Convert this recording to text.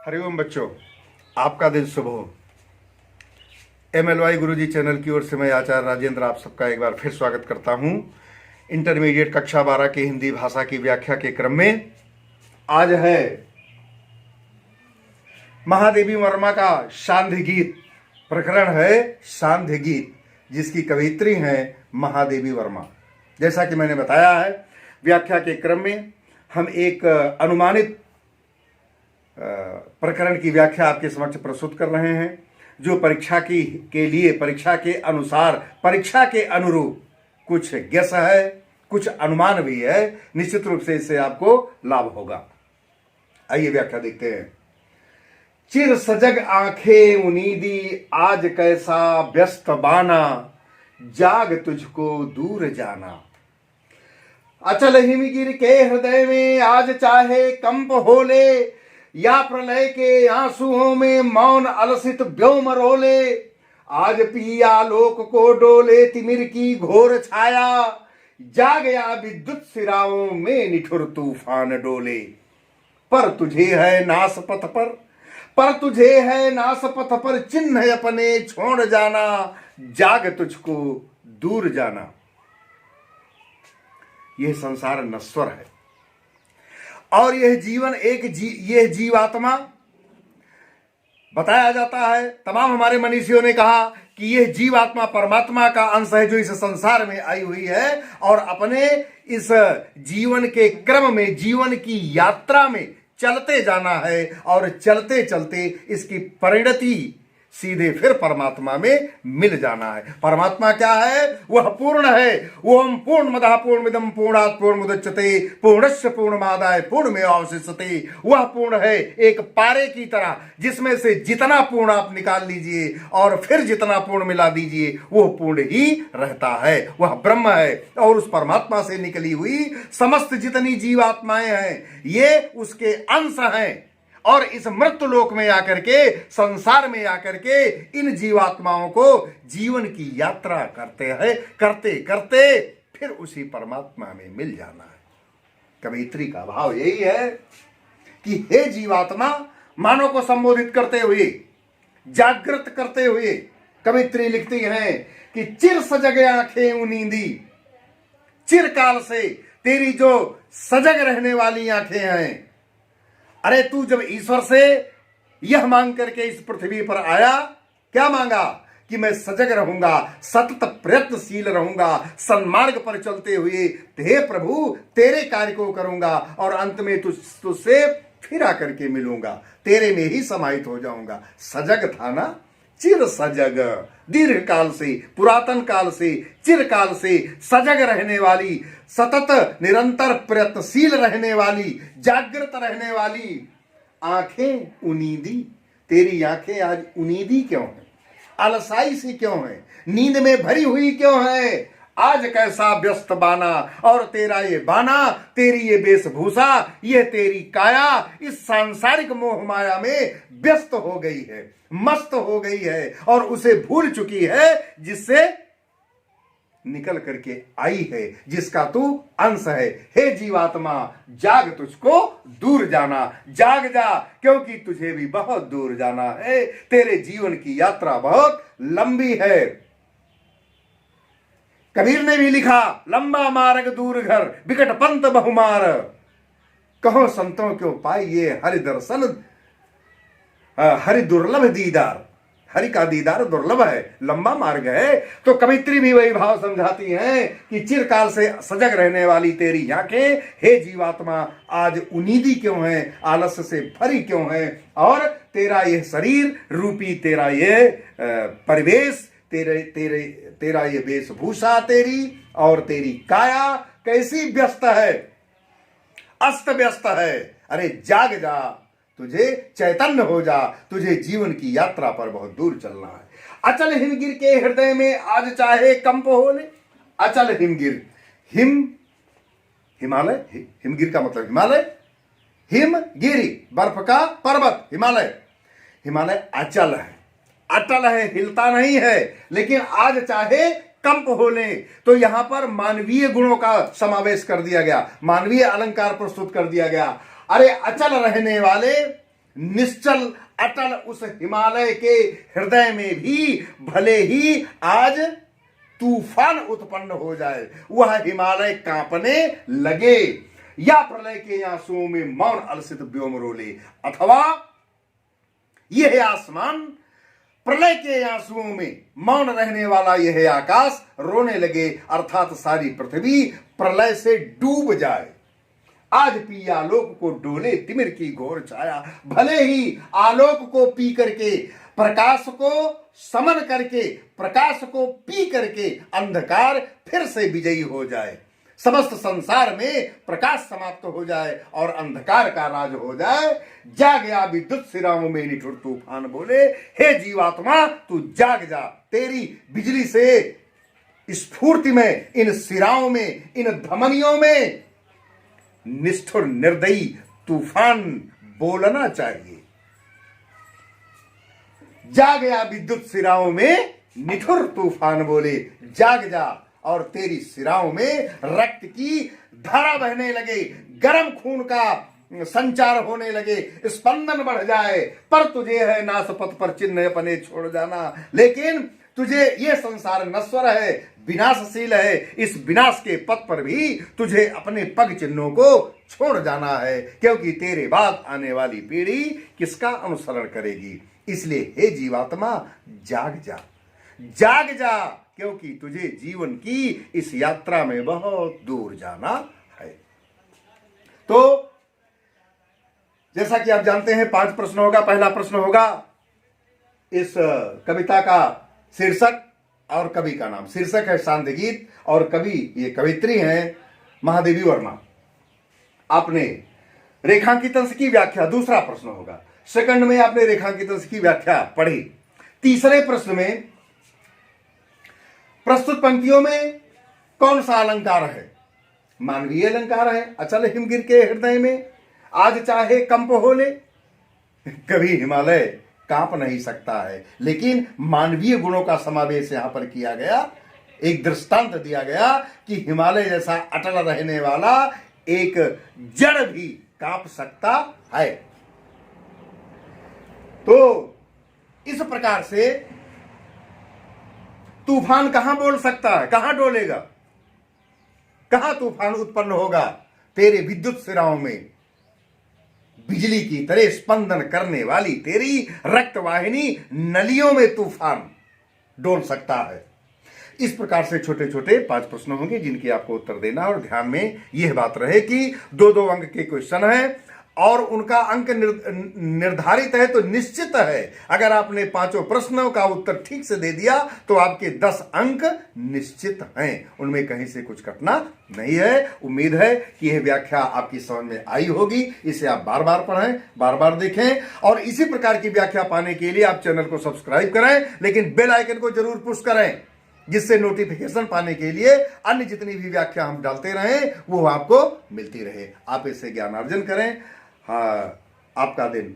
हरिओम बच्चों, आपका दिन शुभ हो। MLY गुरुजी चैनल की ओर से मैं आचार्य राजेंद्र आप सबका एक बार फिर स्वागत करता हूं। इंटरमीडिएट कक्षा 12 की हिंदी भाषा की व्याख्या के क्रम में आज है महादेवी वर्मा का सांध्य गीत। प्रकरण है सांध्य गीत, जिसकी कवयित्री हैं महादेवी वर्मा। जैसा कि मैंने बताया है, व्याख्या के क्रम में हम एक अनुमानित प्रकरण की व्याख्या आपके समक्ष प्रस्तुत कर रहे हैं, जो परीक्षा के लिए परीक्षा के अनुसार परीक्षा के अनुरूप कुछ गेस है, कुछ अनुमान भी है। निश्चित रूप से इससे आपको लाभ होगा। आइए व्याख्या देखते हैं। चिर सजग आंखें उनीदी, आज कैसा व्यस्त बाना, जाग तुझको दूर जाना। अचल हिमगिर के हृदय में आज चाहे कंप होले, या प्रलय के आंसुओं में मौन अलसित व्योम रोले। आज पिया लोक को डोले तिमिर की घोर छाया, जा गया विद्युत सिराओं में निठुर तूफान डोले। पर तुझे है नास पथ पर चिन्ह अपने छोड़ जाना, जाग तुझको दूर जाना। यह संसार नश्वर है और यह जीवन यह जीवात्मा बताया जाता है। तमाम हमारे मनीषियों ने कहा कि यह जीवात्मा परमात्मा का अंश है, जो इस संसार में आई हुई है और अपने इस जीवन के क्रम में, जीवन की यात्रा में चलते जाना है और चलते चलते इसकी परिणति सीधे फिर परमात्मा में मिल जाना है। परमात्मा क्या है? वह पूर्ण है। ओम पूर्णमदः पूर्णमिदं पूर्णात् पूर्णमुदच्यते पूर्णस्य पूर्णमादाय पूर्णमेवावशिष्यते। वह पूर्ण है, एक पारे की तरह, जिसमें से जितना पूर्ण आप निकाल लीजिए और फिर जितना पूर्ण मिला दीजिए, वह पूर्ण ही रहता है। वह ब्रह्म है और उस परमात्मा से निकली हुई समस्त जितनी जीवात्माएं हैं, ये उसके अंश हैं। और इस मृत्यु लोक में आकर के, संसार में आकर के इन जीवात्माओं को जीवन की यात्रा करते करते फिर उसी परमात्मा में मिल जाना है। कवयित्री का भाव यही है कि हे जीवात्मा, मानव को संबोधित करते हुए, जागृत करते हुए कवयित्री लिखती हैं कि चिर सजग आंखें उनींदी। चिरकाल से तेरी जो सजग रहने वाली आंखें हैं। अरे तू जब ईश्वर से यह मांग करके इस पृथ्वी पर आया, क्या मांगा? कि मैं सजग रहूंगा, सतत प्रयत्नशील रहूंगा, सन्मार्ग पर चलते हुए हे प्रभु तेरे कार्य को करूंगा और अंत में तुझसे फिर आकर के मिलूंगा, तेरे में ही समाहित हो जाऊंगा। सजग था ना, चिर सजग, दीर्घ काल से, पुरातन काल से, चिरकाल से सजग रहने वाली, सतत निरंतर प्रयत्नशील रहने वाली, जागृत रहने वाली आंखें उनीदी। तेरी आंखें आज उनीदी क्यों हैं? अलसाई सी क्यों हैं? नींद में भरी हुई क्यों है? आज कैसा व्यस्त बाना, और तेरा ये बाना, तेरी ये वेशभूषा, ये तेरी काया इस सांसारिक मोह माया में व्यस्त हो गई है, मस्त हो गई है और उसे भूल चुकी है, जिससे निकल करके आई है, जिसका तू अंश है। हे जीवात्मा, जाग तुझको दूर जाना, जाग जा, क्योंकि तुझे भी बहुत दूर जाना है। तेरे जीवन की यात्रा बहुत लंबी है। कबीर ने भी लिखा, लंबा मार्ग दूर घर, बिकट पंत बहुमार, कहो संतों क्यों पाइए हरि दर्शन, हरि दुर्लभ दीदार। हरि का दीदार दुर्लभ है, लंबा मार्ग है। तो कवित्री भी वही भाव समझाती हैं कि चिरकाल से सजग रहने वाली तेरी आंखें, हे जीवात्मा, आज उनीदी क्यों है, आलस्य से भरी क्यों है, और तेरा यह शरीर रूपी, तेरा यह परिवेश, तेरा ये वेशभूषा तेरी और तेरी काया कैसी व्यस्त है, अस्त व्यस्त है। अरे जाग जा, तुझे चैतन्य हो जा, तुझे जीवन की यात्रा पर बहुत दूर चलना है। अचल हिमगिर के हृदय में आज चाहे कंप होले। अचल हिमगिर, हिमालय, हिमगिर का मतलब हिमालय, हिमगिरी बर्फ का पर्वत, हिमालय अचल है, अटल है, हिलता नहीं है। लेकिन आज चाहे कंप होले, तो यहां पर मानवीय गुणों का समावेश कर दिया गया, मानवीय अलंकार प्रस्तुत कर दिया गया। अरे अचल रहने वाले निश्चल अटल उस हिमालय के हृदय में भी भले ही आज तूफान उत्पन्न हो जाए, वह हिमालय कांपने लगे, या प्रलय के आंसुओं में मौन अलसित व्योम रोले, अथवा यह आसमान प्रलय के आंसुओं में मौन रहने वाला यह आकाश रोने लगे, अर्थात सारी पृथ्वी प्रलय से डूब जाए। आज पी आलोक को डोले तिमिर की घोर छाया, भले ही आलोक को पी करके, प्रकाश को समन करके, प्रकाश को पी करके अंधकार फिर से विजयी हो जाए, समस्त संसार में प्रकाश समाप्त हो जाए और अंधकार का राज हो जाए। जाग गया विद्युत सिराओं में निठुर तूफान बोले, हे जीवात्मा तू जाग जा, तेरी बिजली से स्फूर्ति में, इन सिराओं में, इन धमनियों में निष्ठुर निर्दयी तूफान बोलना चाहिए। जाग गया विद्युत सिराओं में निठुर तूफान बोले, जाग जा और तेरी सिराओं में रक्त की धारा बहने लगे, गर्म खून का संचार होने लगे, स्पंदन बढ़ जाए, पर तुझे है नासपथ पर चिन्ह अपने छोड़ जाना। लेकिन तुझे ये संसार नश्वर है, विनाशशील है, इस विनाश के पथ पर भी तुझे अपने पग चिन्हों को छोड़ जाना है, क्योंकि तेरे बाद आने वाली पीढ़ी किसका अनुसरण करेगी। इसलिए हे जीवात्मा जाग जा, जाग जा, क्योंकि तुझे जीवन की इस यात्रा में बहुत दूर जाना है। तो जैसा कि आप जानते हैं 5 प्रश्न होगा। पहला प्रश्न होगा इस कविता का शीर्षक और कवि का नाम। शीर्षक है शांति गीत और कवि, ये कवित्री हैं महादेवी वर्मा। आपने रेखांकित अंश की व्याख्या, दूसरा प्रश्न होगा। सेकंड में आपने रेखांकित अंश की व्याख्या पढ़ी। तीसरे प्रश्न में प्रस्तुत पंक्तियों में कौन सा अलंकार है? मानवीय अलंकार है। अचल हिमगिर के हृदय में आज चाहे कंप होले, कभी हिमालय कांप नहीं सकता है, लेकिन मानवीय गुणों का समावेश यहां पर किया गया। एक दृष्टांत दिया गया कि हिमालय जैसा अटल रहने वाला एक जड़ भी कांप सकता है। तो इस प्रकार से तूफान कहां बोल सकता है, कहां डोलेगा, कहां तूफान उत्पन्न होगा? तेरे विद्युत सिराओं में बिजली की तरह स्पंदन करने वाली तेरी रक्तवाहिनी नलियों में तूफान डोल सकता है। इस प्रकार से छोटे छोटे 5 प्रश्न होंगे जिनके आपको उत्तर देना, और ध्यान में यह बात रहे कि 2-2 अंक के क्वेश्चन हैं और उनका अंक निर्धारित है, तो निश्चित है अगर आपने 5 प्रश्नों का उत्तर ठीक से दे दिया तो आपके 10 अंक निश्चित हैं, उनमें कहीं से कुछ कटना नहीं है। उम्मीद है कि यह व्याख्या आपकी समझ में आई होगी। इसे आप बार बार पढ़ें, बार बार देखें, और इसी प्रकार की व्याख्या पाने के लिए आप चैनल को सब्सक्राइब करें, लेकिन बेल आइकन को जरूर पुश करें, जिससे नोटिफिकेशन पाने के लिए अन्य जितनी भी व्याख्या हम डालते रहें वो आपको मिलती रहे। आप इससे ज्ञानार्जन करें। हाँ, आपका दिन